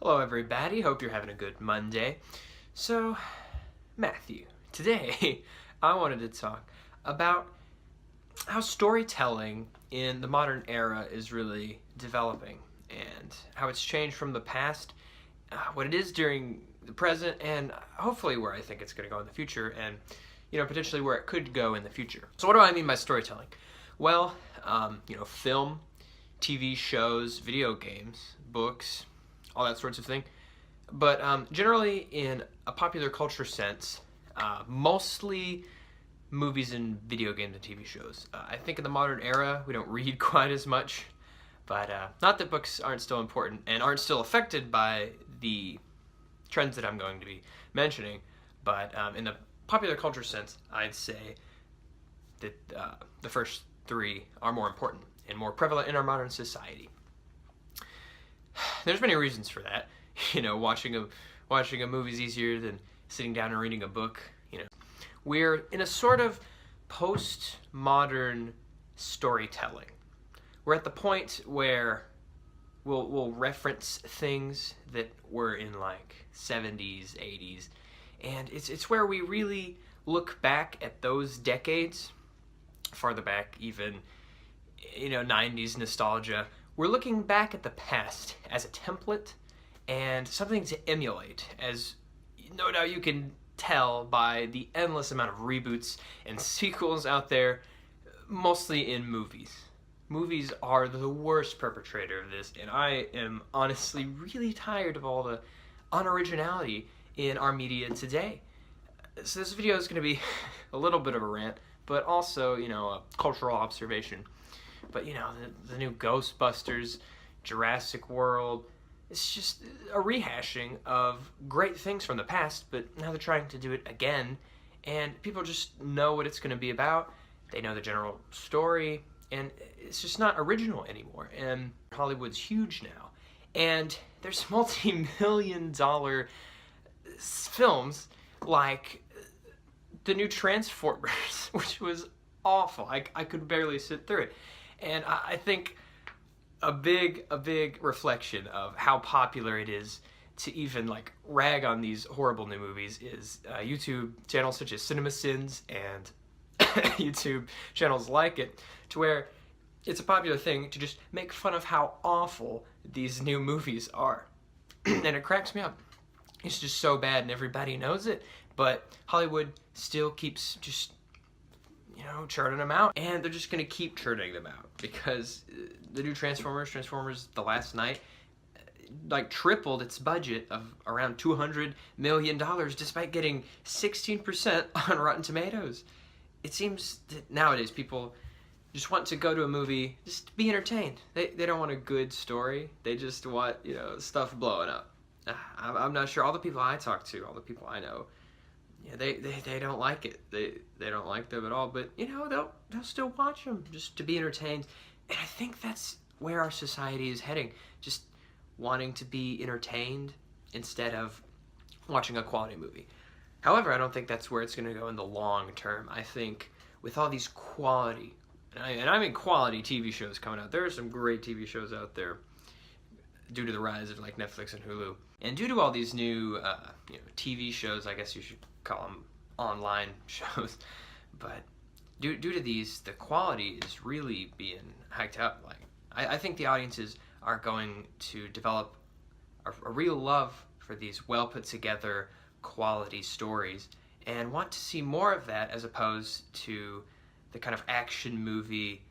Hello everybody, hope you're having a good Monday. So, Matthew, today I wanted to talk about how storytelling in the modern era is really developing and how it's changed from the past, what it is during the present, and hopefully where I think it's going to go in the future, and potentially where it could go in the future. So what do I mean by storytelling? Well, film, TV shows, video games, books, all that sorts of thing. But generally, in a popular culture sense, mostly movies and video games and TV shows. I think in the modern era, we don't read quite as much, but not that books aren't still important and aren't still affected by the trends that I'm going to be mentioning, but in the popular culture sense, I'd say that the first three are more important and more prevalent in our modern society. There's many reasons for that. Watching a movie is easier than sitting down and reading a book. We're in a sort of post-modern storytelling. We're at the point where we'll reference things that were in like 70s, 80s, and it's where we really look back at those decades, farther back even, 90s nostalgia. We're looking back at the past as a template and something to emulate, as no doubt you can tell by the endless amount of reboots and sequels out there, mostly in movies. Movies are the worst perpetrator of this, and I am honestly really tired of all the unoriginality in our media today. So this video is going to be a little bit of a rant, but also, a cultural observation. But the new Ghostbusters, Jurassic World, it's just a rehashing of great things from the past, but now they're trying to do it again, and people just know what it's going to be about. They know the general story, and it's just not original anymore. And Hollywood's huge now, and there's multi-million-dollar films like the new Transformers, which was awful. I could barely sit through it. And I think a big reflection of how popular it is to even rag on these horrible new movies is YouTube channels such as CinemaSins and YouTube channels like it, to where it's a popular thing to just make fun of how awful these new movies are. And it cracks me up. It's just so bad and everybody knows it, but Hollywood still keeps just churning them out, and they're just gonna keep churning them out because the new Transformers The Last Night, tripled its budget of around $200 million despite getting 16% on Rotten Tomatoes. It seems that nowadays people just want to go to a movie just to be entertained. They don't want a good story. They just want stuff blowing up. I'm not sure. All the people I talk to, all the people I know, they don't like it. They don't like them at all. But they'll still watch them just to be entertained. And I think that's where our society is heading. Just wanting to be entertained instead of watching a quality movie. However, I don't think that's where it's going to go in the long term. I think with all these quality, and I mean quality TV shows coming out, there are some great TV shows out there due to the rise of Netflix and Hulu. And due to all these new TV shows, I guess you should call them online shows, but due to these, the quality is really being hiked up. I think the audiences are going to develop a real love for these well put together quality stories and want to see more of that, as opposed to the kind of action movie,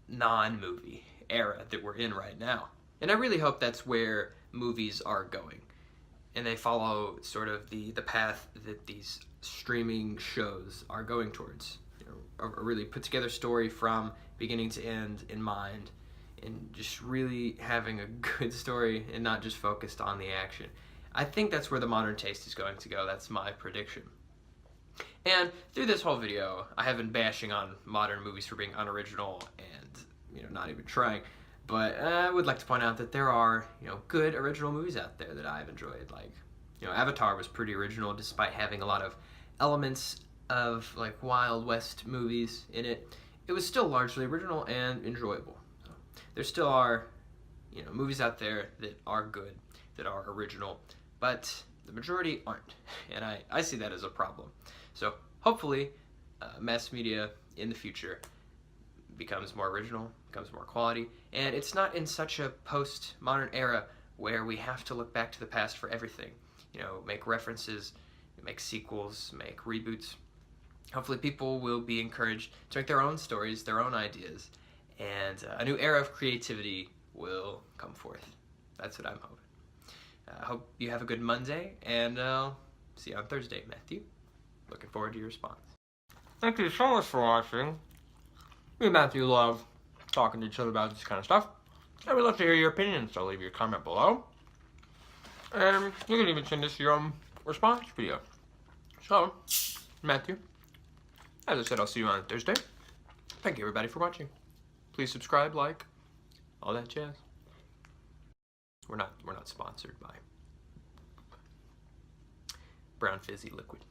non-movie era that we're in right now. And I really hope that's where movies are going, and they follow sort of the path that these streaming shows are going towards. A really put together story from beginning to end in mind, and just really having a good story and not just focused on the action. I think that's where the modern taste is going to go. That's my prediction. And through this whole video, I have been bashing on modern movies for being unoriginal and not even trying. But I would like to point out that there are, good original movies out there that I've enjoyed. Avatar was pretty original despite having a lot of elements of Wild West movies in it. It was still largely original and enjoyable. So there still are, movies out there that are good, that are original, but the majority aren't, and I see that as a problem. So hopefully mass media in the future becomes more original, becomes more quality, and it's not in such a post-modern era where we have to look back to the past for everything. You know, make references, make sequels, make reboots. Hopefully people will be encouraged to make their own stories, their own ideas, and a new era of creativity will come forth. That's what I'm hoping. I hope you have a good Monday, and I'll see you on Thursday, Matthew. Looking forward to your response. Thank you so much for watching. Me and Matthew love talking to each other about this kind of stuff, and we'd love to hear your opinions, so leave your comment below. And you can even send us your own response video. So, Matthew, as I said, I'll see you on Thursday. Thank you everybody for watching. Please subscribe, like, all that jazz. We're not sponsored by Brown Fizzy Liquid.